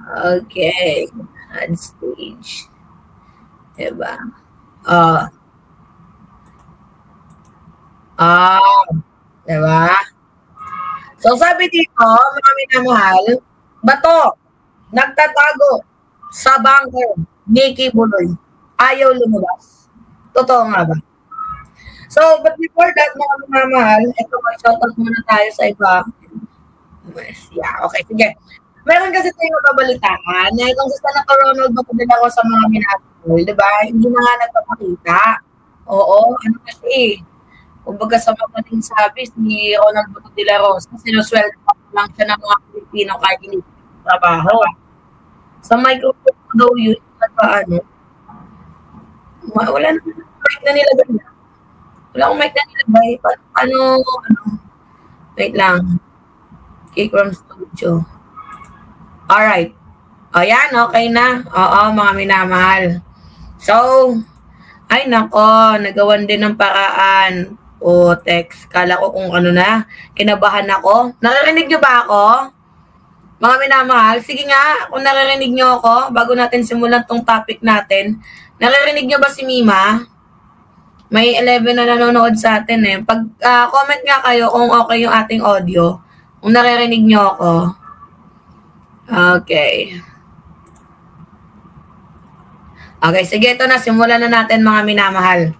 Okay. Add stage. Diba? Oh. Ah. Diba? So, sabi dito, mga minamahal, bato, nagtatago sa bangko, Nikki Buloy. Ayaw lumabas. Totoo nga ba? So, but before that, mga minamahal, ito mag-shoutout muna tayo sa iba. Yes, yeah, okay, sige. Meron kasi tayong babalitaan na itong si Senator Ronald Bato din ako sa mga minamahal, di ba? Hindi na nga nagpapakita. Oo, ano kasi eh. Kumbaga sa madaling sabi, si Ronald Bato de la Rosa, sinusweldo pa lang siya ng mga Pilipino kahit hindi trabaho. Sa microphone daw yun, at paano? Wala naman mic na nilagay niya. Wala akong mic na nilagay. Ano, wait lang. Kick from studio. Alright. O yan, okay na. Oo, mga minamahal. So, ay nako, nagawan din ng paraan. O, text. Kala ko kung ano na. Kinabahan ako. Naririnig niyo ba ako? Mga minamahal, sige nga, kung naririnig niyo ako, bago natin simulan tong topic natin, naririnig niyo ba si Mima? May 11 na nanonood sa atin eh. Pag comment nga kayo kung okay yung ating audio. Kung naririnig niyo ako. Okay. Okay, sige, ito na. Simulan na natin mga minamahal.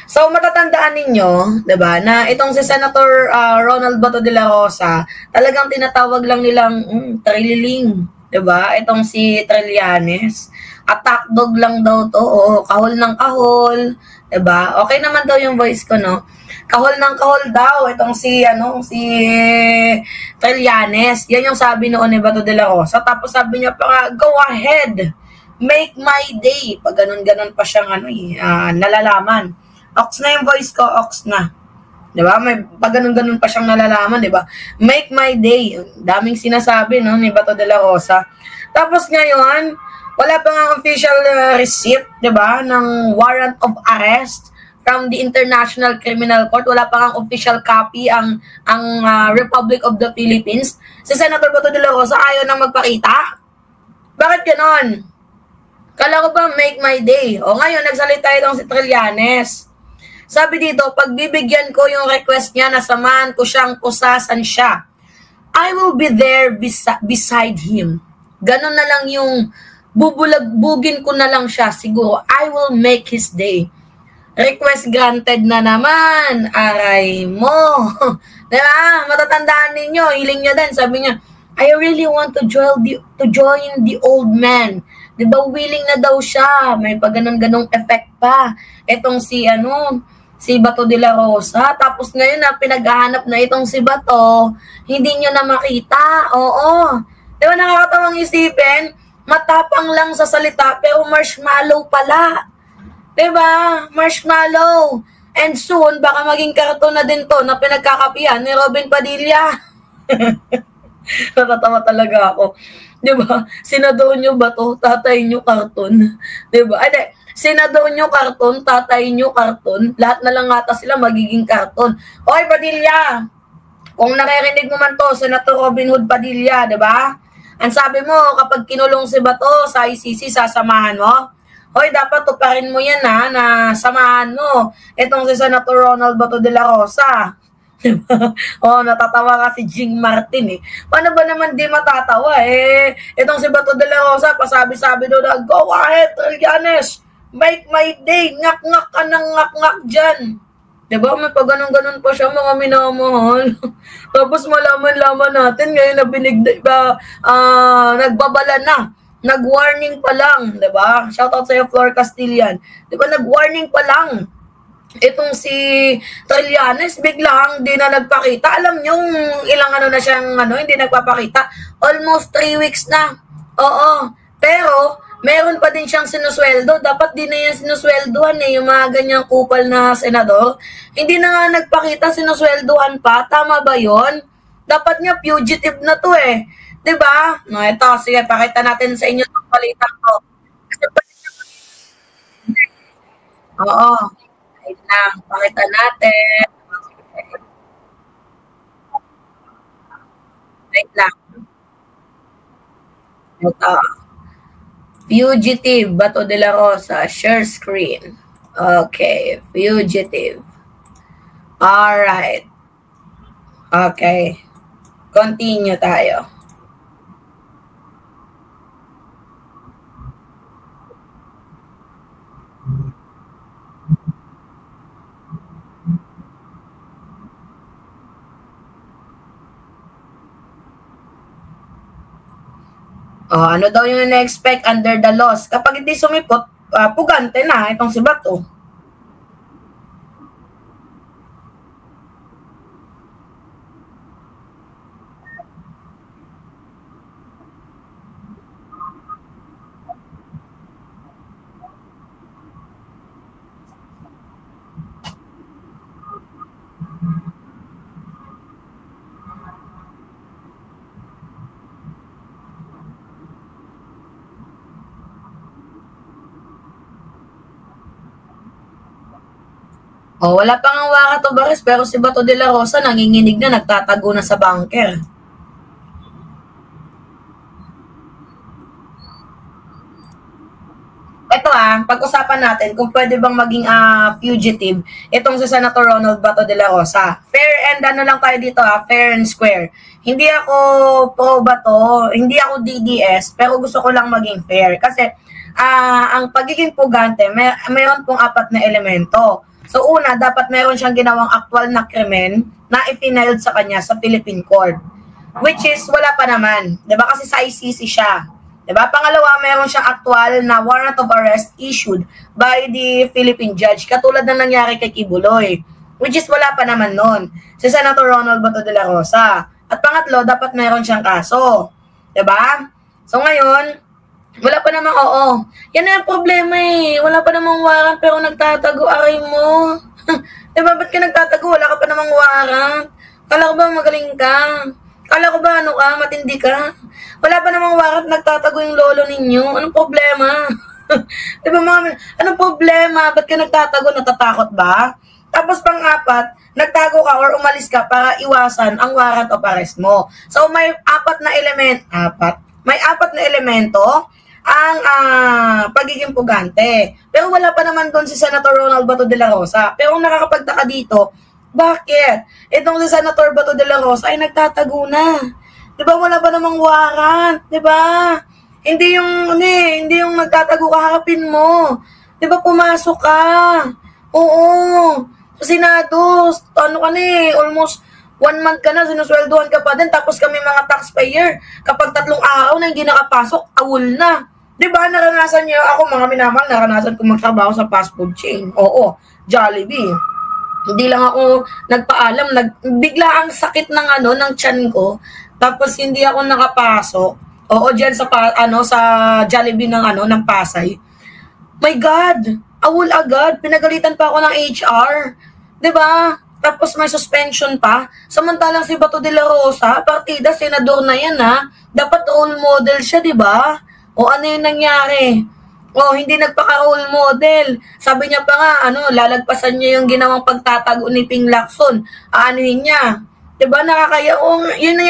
So, matatandaan ninyo, diba, na itong si Senator Ronald Bato de la Rosa, talagang tinatawag lang nilang trililing, diba? Itong si Trillanes. Attack dog lang daw to, o kahol ng kahol, diba? Okay naman daw yung voice ko, no? Kahol ng kahol daw, itong si Trillanes. Yan yung sabi noon ni Bato de la Rosa. Tapos sabi niya pa nga, go ahead, make my day. Pag ganun-ganun pa siyang nalalaman. Ox na yung voice ko, ox na. Diba? May pag ganun-ganun pa siyang nalalaman, diba? Make my day. Daming sinasabi, no, ni Bato de la Rosa. Tapos ngayon, wala pa nga official receipt, diba, ng warrant of arrest from the International Criminal Court. Wala pa nga official copy ang Republic of the Philippines. Si Senator Bato de la Rosa ayaw nang magpakita. Bakit ganon? Kala ko ba make my day? O ngayon, nagsalita itong si Trillanes. Sabi dito, pagbibigyan ko yung request niya na samahan ko siyang kusasan siya. I will be there beside him. Ganon na lang yung bubulagbugin ko na lang siya. Siguro, I will make his day. Request granted na naman. Aray mo. Diba? Matatandaan ninyo. Hiling niya din. Sabi niya, I really want to join the old man. Diba, willing na daw siya. May pa ganun-ganong effect pa. Etong si Bato de la Rosa. Tapos ngayon na pinaghahanap na itong si Bato, hindi nyo na makita. Oo. Diba, nakakatawang isipin, matapang lang sa salita, pero marshmallow pala. Diba? Marshmallow. And soon, baka maging karton na din to na pinagkakapihan ni Robin Padilla. Natatawa talaga ako. Diba? Senador nyo ba to? Tatay nyo karton. Diba? Ade, senador nyo karton, tatay nyo karton. Lahat na lang ata sila magiging karton. Oy, Padilla! Kung naririnig mo man to, Senator Robin Hood Padilla, diba? Ang sabi mo, kapag kinulong si Bato sa ICC, sasamahan mo? Hoy, dapat tuparin mo yan na samahan mo. Itong si Senator Ronald Bato de la Rosa. Natatawa ka si Jing Martin eh. Paano ba naman di matatawa eh? Itong si Bato de la Rosa, pasabi-sabi doon na, go ahead, Trillanes, make my day, ngak-ngak ka ng ngak-ngak dyan. Diba? May pag ganun-ganun pa siya, mga minamahal. Tapos malaman-laman natin ngayon na nagbabala na. Nag-warning pa lang, diba? Shoutout sa'yo, Flor Castillan. Diba, nag-warning pa lang. Itong si Trillanes, biglang di na nagpakita. Alam nyo, ilang na siyang hindi nagpapakita. Almost 3 weeks na. Oo. Pero, meron pa din siyang sinusweldo. Dapat din na yan sinusweldohan yung mga ganyang kupal na senador. Hindi na nga nagpakita, sinusweldohan pa. Tama ba yon? Dapat nga fugitive na to eh. Diba? No, ito, sige, pakita natin sa inyo itong palitan ko. Oo. Wait lang, pakita natin. Wait lang. Ito. Fugitive, Bato de la Rosa, share screen. Okay, Fugitive. Alright. Okay. Continue tayo. Ano daw yung na-expect under the laws? Kapag hindi sumipot, pugante na itong si Bato. Wala pang ang Waka to Bares, pero si Bato de la Rosa nanginginig na, nagtatago na sa bunker. Ito pag-usapan natin kung pwede bang maging fugitive itong si Senator Ronald Bato de la Rosa. Fair and ano lang tayo dito fair and square. Hindi ako pro Bato, hindi ako DDS, pero gusto ko lang maging fair. Kasi ang pagiging pugante, mayroon pong 4 na elemento. So una, dapat meron siyang ginawang actual na krimen na ipinailed sa kanya sa Philippine Court. Which is, wala pa naman. Diba? Kasi sa ICC siya. Diba? Pangalawa, meron siyang actual na warrant of arrest issued by the Philippine judge. Katulad ng nangyari kay Kibuloy. Which is, wala pa naman nun. Si Senator Ronald Bato de la Rosa. At pangatlo, dapat meron siyang kaso. Diba? So ngayon, wala pa namang Yan na yung problema Wala pa namang warrant pero nagtatago, aray mo. Diba, ba't ka nagtatago? Wala ka pa namang warrant. Kala ko ba magaling ka? Kala ko ba matindi ka? Wala pa namang warrant, nagtatago yung lolo ninyo. Anong problema? Diba mga, anong problema? Ba't ka nagtatago? Natatakot ba? Tapos pang-4, nagtago ka or umalis ka para iwasan ang warrant of arrest mo. So may 4 na elemento ang pagiging pugante. Pero wala pa naman doon si Senator Ronald Bato de la Rosa. Pero ang nakakapagtaka dito, bakit? Itong si Senator Bato de la Rosa ay nagtatago na. 'Di ba wala pa namang warrant, 'di ba? Hindi yung nagtatago ka, harapin mo. 'Di ba pumasok ka? Oo. Sa Senado, almost 1 month ka na, sinusweldohan ka pa din, tapos kami mga taxpayer, kapag 3 araw na hindi nakapasok, awol na. Diba, naranasan niyo, ako mga minamahal, naranasan ko magtrabaho sa fast food chain. Oo, Jollibee. Hindi lang ako nagpaalam, bigla ang sakit ng tiyan ko, tapos hindi ako nakapasok. Oo, diyan sa Jollibee ng Pasay. My God, awol agad, pinagalitan pa ako ng HR. Diba? Tapos may suspension pa. Samantalang si Bato de la Rosa, partida, senador na yan dapat role model siya, diba? O ano yung nangyari? Hindi nagpaka-role model. Sabi niya pa nga, lalagpasan niya yung ginawang pagtatago ni Ping Lacson. Aanuhin niya. Diba, nakakaya? Yun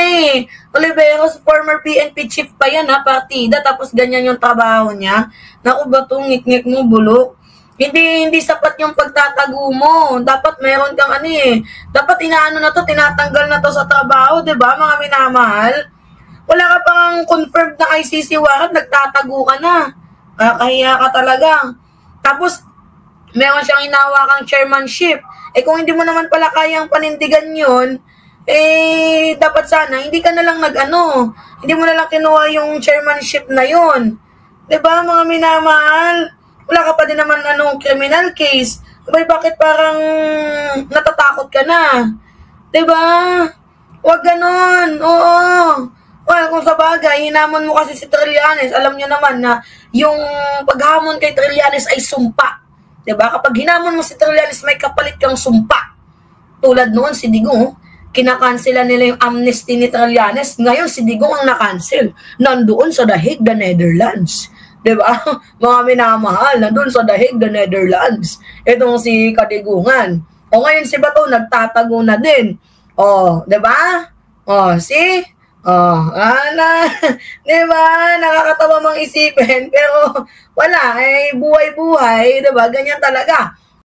Oliveros, former PNP chief pa yan, partida. Tapos ganyan yung trabaho niya. Naku, Bato, ngik-ngik mo, bulok. Hindi sapat yung pagtatago mo. Dapat meron kang dapat tinatanggal na to sa trabaho, 'di ba, mga minamahal? Wala ka pang confirmed na ICC warrant, nagtatago ka na. Kakahiya ka talaga. Tapos meron siyang hinahawakang chairmanship. Kung hindi mo naman pala kayang panindigan 'yon, dapat sana hindi ka na lang hindi mo na lang kinuha yung chairmanship na 'yon. 'Di ba, mga minamahal? Wala ka pa din naman criminal case. Bakit parang natatakot ka na? 'Di ba? Huwag ganon. Oo. Well, kung sa bagay, hinamon mo kasi si Trillanes, alam niyo naman na yung paghamon kay Trillanes ay sumpa. 'Di ba? Kapag hinamon mo si Trillanes, may kapalit kang sumpa. Tulad noon si Digong, kinakansela nila yung amnesty ni Trillanes. Ngayon si Digong ang nakancel. Nandoon sa The Hague, the Netherlands. Diba? Mga minamahal, nandun sa The Hague, the Netherlands. Itong si Kadigungan. Ngayon si Bato, nagtatago na din. Diba? Di ba? Nakakatawa mang isipin, pero wala, buhay-buhay, di ba? Ganyan talaga.